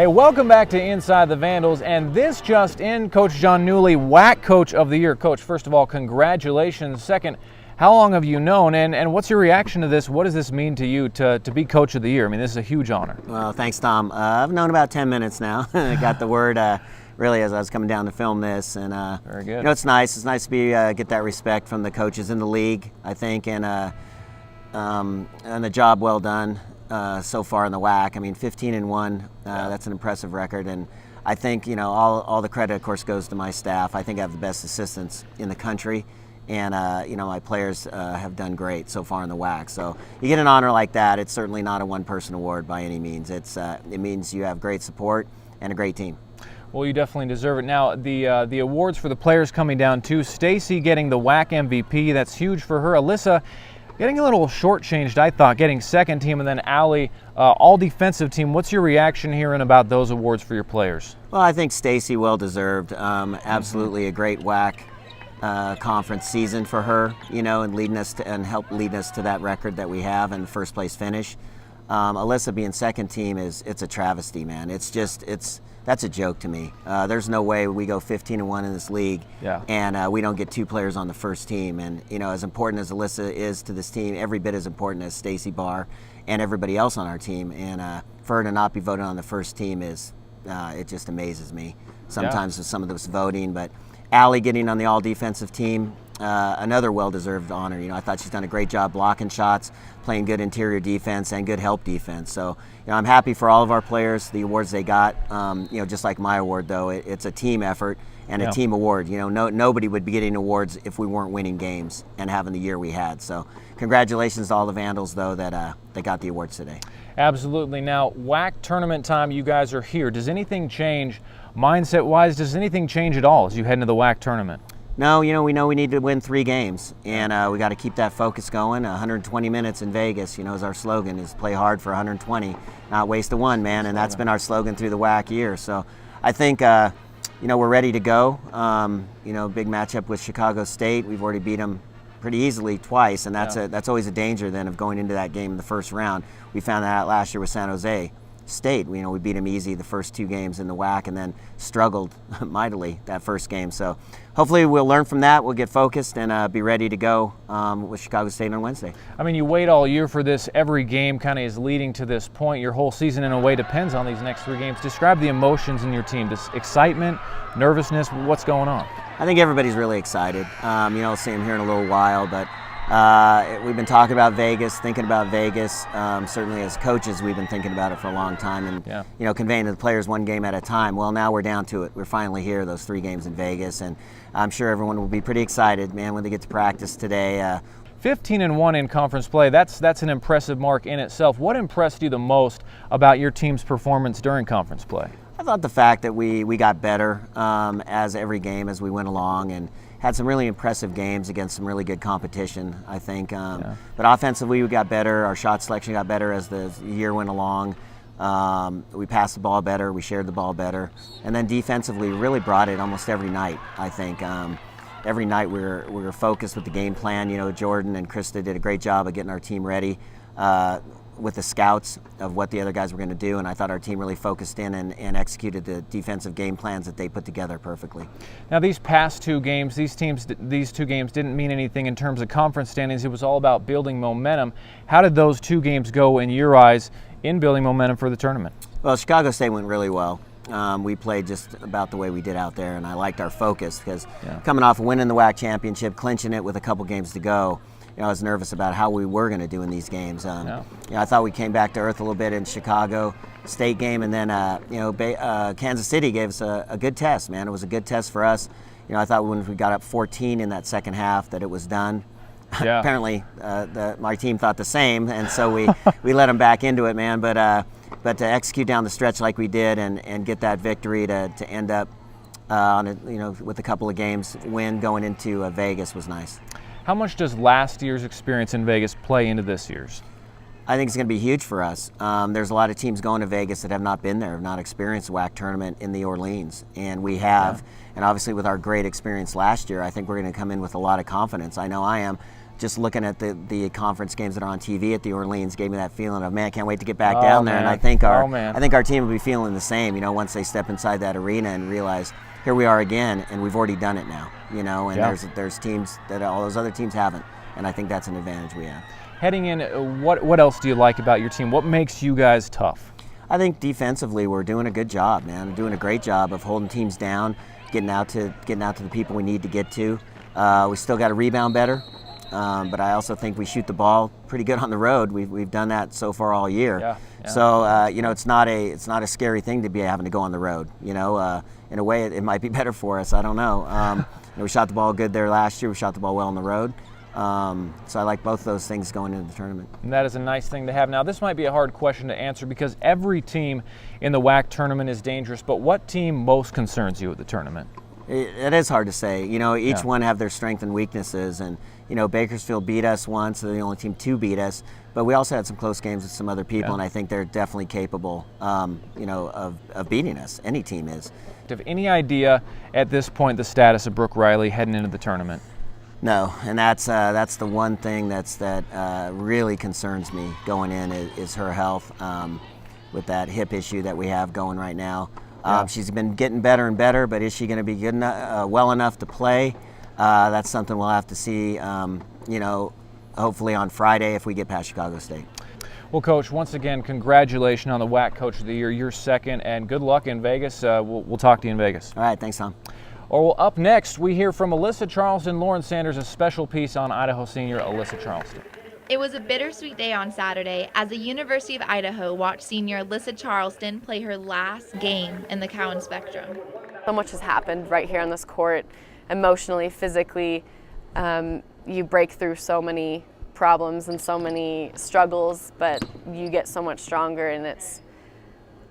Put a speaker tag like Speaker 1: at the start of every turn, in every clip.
Speaker 1: Hey, welcome back to Inside the Vandals, and this just in, Coach John Newlee, WAC Coach of the Year. Coach, first of all, congratulations. Second, how long have you known, and what's your reaction to this? What does this mean to you to be Coach of the Year? I mean, this is a huge honor.
Speaker 2: Well, thanks, Tom. I've known about 10 minutes now. I got the word really as I was coming down to film this, and
Speaker 1: very good.
Speaker 2: You know, it's nice. It's nice to be get that respect from the coaches in the league, I think, and the job well done. So far in the WAC. I mean, 15-1, that's an impressive record, and I think, you know, all the credit, of course, goes to my staff. I think I have the best assistants in the country, and you know, my players have done great so far in the WAC. So you get an honor like that, it's certainly not a one-person award by any means. It means you have great support and a great team.
Speaker 1: Well, you definitely deserve it. Now, the awards for the players coming down too. Stacy getting the WAC MVP, that's huge for her. Alyssa getting a little shortchanged, I thought, getting second team, and then Allie, all defensive team. What's your reaction hearing about those awards for your players?
Speaker 2: Well, I think Stacy well deserved. Absolutely a great WAC conference season for her, you know, and help lead us to that record that we have and first place finish. Alyssa being second team it's a travesty, man. That's a joke to me. There's no way we go 15-1 in this league, and we don't get two players on the first team. And you know, as important as Alyssa is to this team, every bit as important as Stacy Barr and everybody else on our team. And for her to not be voted on the first team it just amazes me sometimes with some of this voting. But Allie getting on the all-defensive team, another well-deserved honor. You know, I thought she's done a great job blocking shots, playing good interior defense and good help defense. So, you know, I'm happy for all of our players, the awards they got. You know, just like my award, though, it's a team effort and a team award. You know, nobody would be getting awards if we weren't winning games and having the year we had. So, congratulations to all the Vandals, though, that they got the awards today.
Speaker 1: Absolutely. Now, WAC tournament time, you guys are here. Does anything change mindset-wise? Does anything change at all as you head into the WAC tournament?
Speaker 2: No, you know, we need to win 3 games, and we got to keep that focus going. 120 minutes in Vegas, you know, is our slogan, is play hard for 120, not waste a one, man, and that's been our slogan through the WAC year. So I think, you know, we're ready to go. You know, big matchup with Chicago State. We've already beat them pretty easily twice, and that's always a danger then of going into that game in the first round. We found that out last year with San Jose State. You know, we beat them easy the first 2 games in the WAC and then struggled mightily that first game. So hopefully we'll learn from that. We'll get focused and be ready to go with Chicago State on Wednesday.
Speaker 1: I mean, you wait all year for this. Every game kind of is leading to this point. Your whole season, in a way, depends on these next 3 games. Describe the emotions in your team. This excitement, nervousness, what's going on?
Speaker 2: I think everybody's really excited. You know, I'll see them here in a little while, but we've been talking about Vegas, thinking about Vegas. Certainly as coaches, we've been thinking about it for a long time and, you know, conveying to the players 1 game at a time. Well, now we're down to it. We're finally here, those 3 games in Vegas, and I'm sure everyone will be pretty excited, man, when they get to practice today.
Speaker 1: 15-1 in conference play, that's an impressive mark in itself. What impressed you the most about your team's performance during conference play?
Speaker 2: I thought the fact that we got better as every game as we went along, and had some really impressive games against some really good competition, I think. But offensively, we got better. Our shot selection got better as the year went along. We passed the ball better. We shared the ball better. And then defensively, we really brought it almost every night, I think. Every night we were focused with the game plan. You know, Jordan and Krista did a great job of getting our team ready with the scouts of what the other guys were going to do, and I thought our team really focused in and executed the defensive game plans that they put together perfectly.
Speaker 1: Now, these past 2 games, these 2 games didn't mean anything in terms of conference standings. It was all about building momentum. How did those 2 games go in your eyes in building momentum for the tournament?
Speaker 2: Well, Chicago State went really well. We played just about the way we did out there, and I liked our focus because coming off winning the WAC championship, clinching it with a couple games to go, you know, I was nervous about how we were going to do in these games. You know, I thought we came back to earth a little bit in Chicago State game, and then you know, Kansas City gave us a good test, man. It was a good test for us. You know, I thought when we got up 14 in that second half that it was done. Apparently, my team thought the same, and so we let them back into it, man. But to execute down the stretch like we did and get that victory to end up on a, you know, with a couple of games win going into Vegas was nice.
Speaker 1: How much does last year's experience in Vegas play into this year's?
Speaker 2: I think it's going to be huge for us. There's a lot of teams going to Vegas that have not been there, have not experienced the WAC tournament in the Orleans, and we have. And obviously with our great experience last year, I think we're going to come in with a lot of confidence. I know I am. just looking at the conference games that are on TV at the Orleans gave me that feeling of, man, I can't wait to get back down there. And I think our team will be feeling the same, once they step inside that arena and realize here we are again, and we've already done it now, and there's teams that all those other teams haven't, and I think that's an advantage we have.
Speaker 1: Heading in, what else do you like about your team? What makes you guys tough?
Speaker 2: I think defensively we're doing a good job, man. We're doing a great job of holding teams down, getting out to the people we need to get to. We still got to rebound better. But I also think we shoot the ball pretty good on the road. We've done that so far all year.
Speaker 1: Yeah.
Speaker 2: So it's not a scary thing to be having to go on the road. In a way, it might be better for us. I don't know. We shot the ball good there last year. We shot the ball well on the road. So I like both those things going into the tournament.
Speaker 1: And that is a nice thing to have. Now, this might be a hard question to answer because every team in the WAC tournament is dangerous. But what team most concerns you at the tournament?
Speaker 2: It is hard to say. Each one have their strengths and weaknesses, and Bakersfield beat us once. They're the only team to beat us, but we also had some close games with some other people, and I think they're definitely capable, of beating us. Any team is.
Speaker 1: Do you have any idea at this point the status of Brooke Riley heading into the tournament?
Speaker 2: No, and that's the one thing that really concerns me going in is her health, with that hip issue that we have going right now. She's been getting better and better, but is she going to be good enough, well enough to play? That's something we'll have to see, hopefully on Friday if we get past Chicago State.
Speaker 1: Well, Coach, once again, congratulations on the WAC Coach of the Year. You're second, and good luck in Vegas. We'll talk to you in Vegas.
Speaker 2: All right, thanks, Tom.
Speaker 1: Up next, we hear from Alyssa Charleston. Lauren Sanders, a special piece on Idaho senior Alyssa Charleston.
Speaker 3: It was a bittersweet day on Saturday as the University of Idaho watched senior Alyssa Charleston play her last game in the Cowan Spectrum.
Speaker 4: So much has happened right here on this court, emotionally, physically. You break through so many problems and so many struggles, but you get so much stronger, and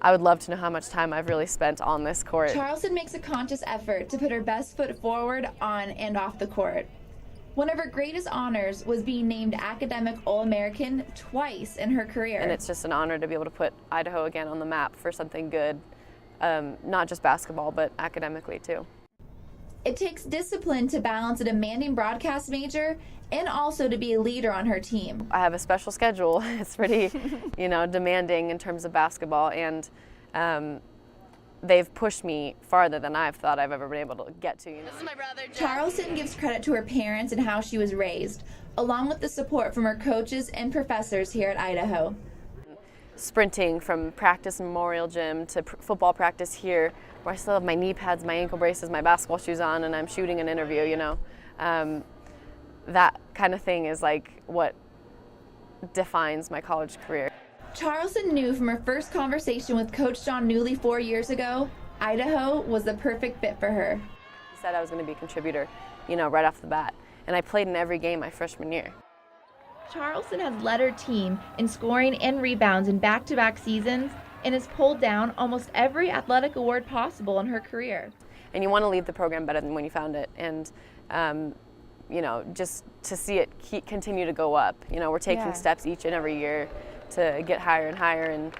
Speaker 4: I would love to know how much time I've really spent on this court.
Speaker 3: Charleston makes a conscious effort to put her best foot forward on and off the court. One of her greatest honors was being named Academic All-American twice in her career.
Speaker 4: And it's just an honor to be able to put Idaho again on the map for something good, not just basketball, but academically too.
Speaker 3: It takes discipline to balance a demanding broadcast major and also to be a leader on her team.
Speaker 4: I have a special schedule. It's pretty, demanding in terms of basketball, and they've pushed me farther than I've thought I've ever been able to get to.
Speaker 3: This is my brother, Jeff. Charleston gives credit to her parents and how she was raised, along with the support from her coaches and professors here at Idaho.
Speaker 4: Sprinting from practice Memorial Gym to football practice here, where I still have my knee pads, my ankle braces, my basketball shoes on, and I'm shooting an interview, that kind of thing is like what defines my college career.
Speaker 3: Charleston knew from her first conversation with Coach John Newlee 4 years ago, Idaho was the perfect fit for her.
Speaker 4: He said I was going to be a contributor, right off the bat, and I played in every game my freshman year.
Speaker 3: Charleston has led her team in scoring and rebounds in back-to-back seasons and has pulled down almost every athletic award possible in her career.
Speaker 4: And you want to leave the program better than when you found it, and just to see it continue to go up. We're taking steps each and every year to get higher and higher and,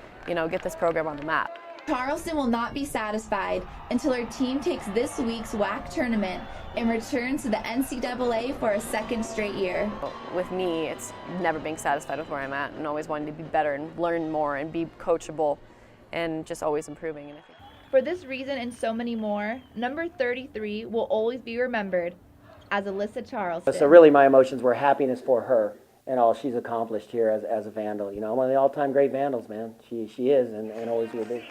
Speaker 4: get this program on the map.
Speaker 3: Charleston will not be satisfied until her team takes this week's WAC tournament and returns to the NCAA for a second straight year.
Speaker 4: With me, it's never being satisfied with where I'm at and always wanting to be better and learn more and be coachable and just always improving.
Speaker 3: For this reason and so many more, number 33 will always be remembered as Alyssa Charleston.
Speaker 2: So really my emotions were happiness for her and all she's accomplished here as a Vandal. One of the all-time great Vandals, man. She is and always will be.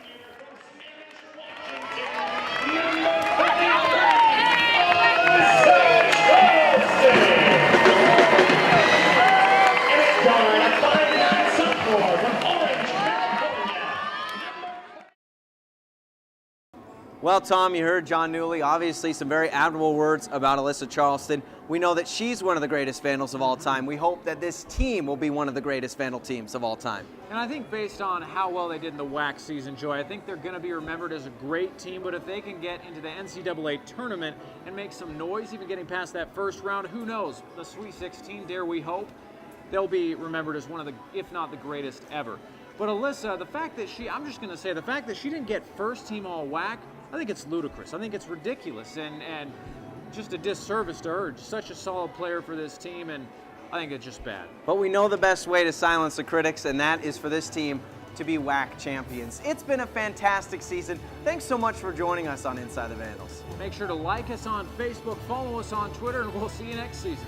Speaker 5: Well, Tom, you heard John Newlee. Obviously, some very admirable words about Alyssa Charleston. We know that she's one of the greatest Vandals of all time. We hope that this team will be one of the greatest Vandal teams of all time.
Speaker 1: And I think based on how well they did in the WAC season, Joy, I think they're going to be remembered as a great team. But if they can get into the NCAA tournament and make some noise, even getting past that first round, who knows? The Sweet 16, dare we hope, they'll be remembered as one of the, if not the greatest ever. But Alyssa, the fact that she didn't get first team all WAC, I think it's ludicrous. I think it's ridiculous and just a disservice to her. Such a solid player for this team, and I think it's just bad.
Speaker 5: But we know the best way to silence the critics, and that is for this team to be WAC champions. It's been a fantastic season. Thanks so much for joining us on Inside the Vandals.
Speaker 1: Make sure to like us on Facebook, follow us on Twitter, and we'll see you next season.